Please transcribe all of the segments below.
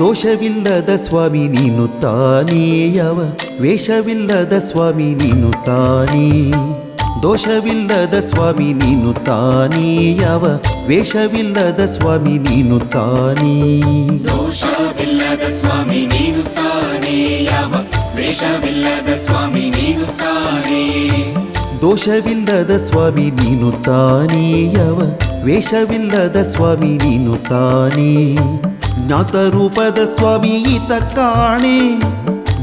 ದೋಷವಿಲ್ಲದ ಸ್ವಾಮಿ ನೀನು ತಾನೇ, ಯಾವ ವೇಷವಿಲ್ಲದ ಸ್ವಾಮಿ ನೀನು ತಾನೇ. ದೋಷವಿಲ್ಲದ ಸ್ವಾಮಿ ನೀನು ತಾನೇ, ಯಾವ ವೇಷವಿಲ್ಲದ ಸ್ವಾಮಿ ನೀನು ತಾನೇ. ದೋಷವಿಲ್ಲದ ಸ್ವಾಮಿ ನೀನು ತಾನೇ, ಯಾವ ವೇಷವಿಲ್ಲದ ಸ್ವಾಮಿ ನೀನು ತಾನೇ. ದೋಷವಿಲ್ಲದ ಸ್ವಾಮಿ ನೀನು ತಾನೇ, ಯಾವ ವೇಷವಿಲ್ಲದ ಸ್ವಾಮಿ ನೀನು ತಾನೇ. ಜ್ಞಾತ ರೂಪದ ಸ್ವಾಮಿ ಈತ ಕಾಣೆ,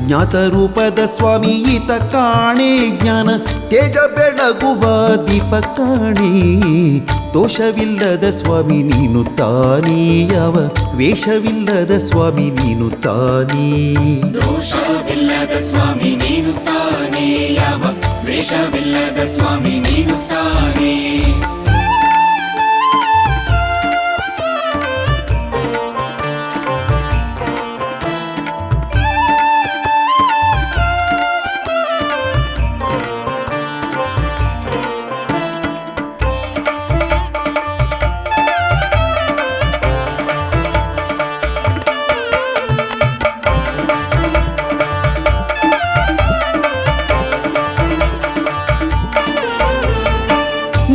ಜ್ಞಾತ ರೂಪದ ಸ್ವಾಮಿ ಈತ ಕಾಣೆ, ಜ್ಞಾನ ತೇಜ ಬೆಳಗುವ ದೀಪ ಕಾಣೆ. ದೋಷವಿಲ್ಲದ ಸ್ವಾಮಿ ನೀನು ತಾನೇ, ಯಾವ ವೇಷವಿಲ್ಲದ ಸ್ವಾಮಿ ನೀನು ತಾನೇ. ದೋಷವಿಲ್ಲದ ಸ್ವಾಮಿ ನೀನು ತಾನೇ, ಯಾವ ವೇಷವಿಲ್ಲದ ಸ್ವಾಮಿ ನೀನು ತಾನೇ.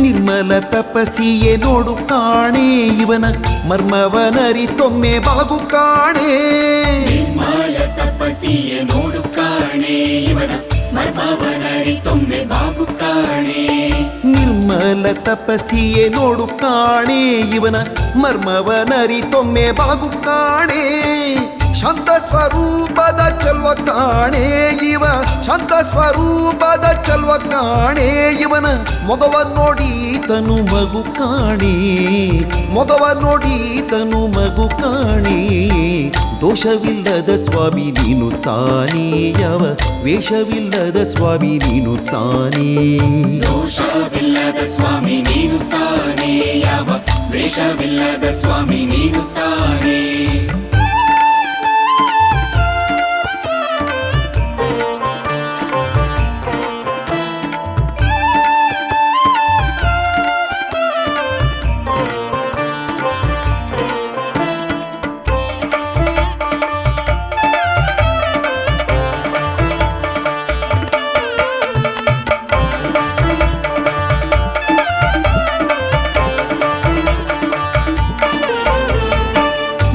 ನಿರ್ಮಲ ತಪಸ್ಸಿಯೇ ನೋಡು ಕಾಣೆ, ಇವನ ಮರ್ಮವನರಿತೊಮ್ಮೆ ಬಾಗು ಕಾಣೆ. ನಿರ್ಮಲ ತಪಸ್ಸಿಯೇ ನೋಡು ಕಾಣೆ, ಇವನ ಮರ್ಮವನರಿತೊಮ್ಮೆ ಬಾಗು ಕಾಣೆ. ನಿರ್ಮಲ ತಪಸ್ಸಿಯೇ ನೋಡು ಕಾಣೆ, ಇವನ ಮರ್ಮವನರಿತೊಮ್ಮೆ ಬಾಗು ಕಾಣೆ. ಶಾಂತ ಸ್ವರೂಪದ ಚೆಲ್ವ ಕಾಣೆ, ಇವ ಶಾಂತ ಸ್ವರೂಪದ ಚೆಲ್ವ ಕಾಣೆ. ಇವನ ಮೊಗವ ನೋಡಿ ತನು ಮಗು ಕಾಣೆ, ಮೊಗವ ನೋಡಿ ತನು ಮಗು ಕಾಣೆ. ದೋಷವಿಲ್ಲದ ಸ್ವಾಮಿ ನೀನು ತಾನೇ, ಯಾವ ವೇಷವಿಲ್ಲದ ಸ್ವಾಮಿ ನೀನು ತಾನೇ. ದೋಷವಿಲ್ಲದ ಸ್ವಾಮಿ ನೀನು ತಾನೇ, ಯಾವ ವೇಷವಿಲ್ಲದ ಸ್ವಾಮಿ ನೀನು ತಾನೇ.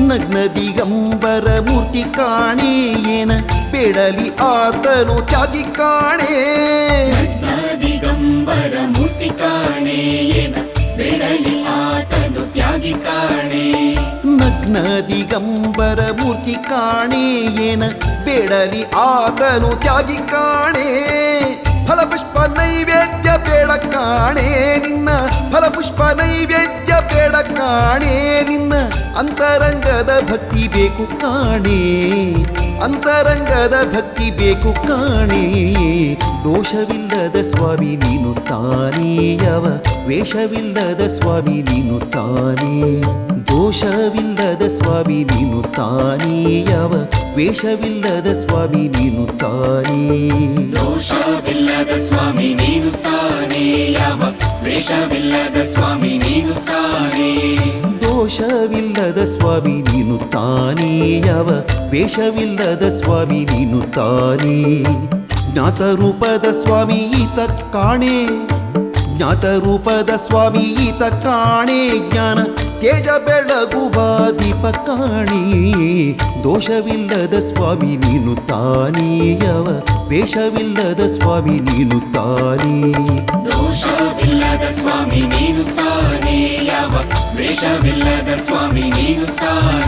ನಗ್ನ ದಿಗಂಬರ ಮೂರ್ತಿ ಕಾಣೆ, ಏನ ಬೇಡಲಿ ಆತನು ತ್ಯಾಗಿ ಕಾಣೆ. ನಗ್ನ ದಿಗಂಬರ ಮೂರ್ತಿ ಕಾಣೆ, ಏನ ಬೇಡಲಿ ಆತನು ತ್ಯಾಗಿ ಕಾಣೆ. ನಗ್ನ ದಿಗಂಬರ ಮೂರ್ತಿ ಕಾಣೆ, ಏನ ಬೇಡಲಿ ಆತನು ತ್ಯಾಗಿ ಕಾಣೆ. ಫಲಪುಷ್ಪ ನೈವೇದ್ಯ ಬೇಡ ಕಾಣೆ, ನಿನ್ನ ಫಲಪುಷ್ಪ ನೈವೇದ್ಯ ಬೇಡ ಕಾಣೆ. ನಿನ್ನ ಅಂತರಂಗದ ಭಕ್ತಿ ಬೇಕು ಕಾಣೆ, ಅಂತರಂಗದ ಭಕ್ತಿ ಬೇಕು ಕಾಣೆ. ದೋಷವಿಲ್ಲದ ಸ್ವಾಮಿ ನೀನು ತಾನೇ, ಯಾವ ವೇಷವಿಲ್ಲದ ಸ್ವಾಮಿ ನೀನು ತಾನೇ. ದೋಷವಿಲ್ಲದ ಸ್ವಾಮಿ ನೀನು ತಾನೇ, ಯಾವ ವೇಷವಿಲ್ಲದ ಸ್ವಾಮಿ ನೀನು ತಾನೇ. ದೋಷವಿಲ್ಲದ ಸ್ವಾಮಿ ನೀನು ತಾನೇ, ಯಾವ ವೇಷವಿಲ್ಲದ ಸ್ವಾಮಿ ನೀನು ತಾನೇ. ದೋಷವಿಲ್ಲದ ಸ್ವಾಮಿ ನೀನು ತಾನೇ, ಯಾವ ವೇಷವಿಲ್ಲದ ಸ್ವಾಮಿ ನೀನು ತಾನೇ. ಜ್ಞಾತ ರೂಪದ ಸ್ವಾಮಿ ಈತ ಕಾಣೆ, ಜ್ಞಾತ ರೂಪದ ಸ್ವಾಮಿ ಈತ ಕಾಣೆ. ಜ್ಞಾನ ತೇಜ ಬೆಳಗುವ ದೀಪ ಕಾಣೆ. ದೋಷವಿಲ್ಲದ ಸ್ವಾಮಿ ನೀನು ತಾನೇ, ಯಾವ ವೇಷವಿಲ್ಲದ ಸ್ವಾಮಿ ನೀನು ತಾನೇ. ದೋಷವಿಲ್ಲದ ಸ್ವಾಮಿ ನೀನು ತಾನೇ, ಯಾವ ವೇಷವಿಲ್ಲದ ಸ್ವಾಮಿ ನೀನು ತಾನೇ.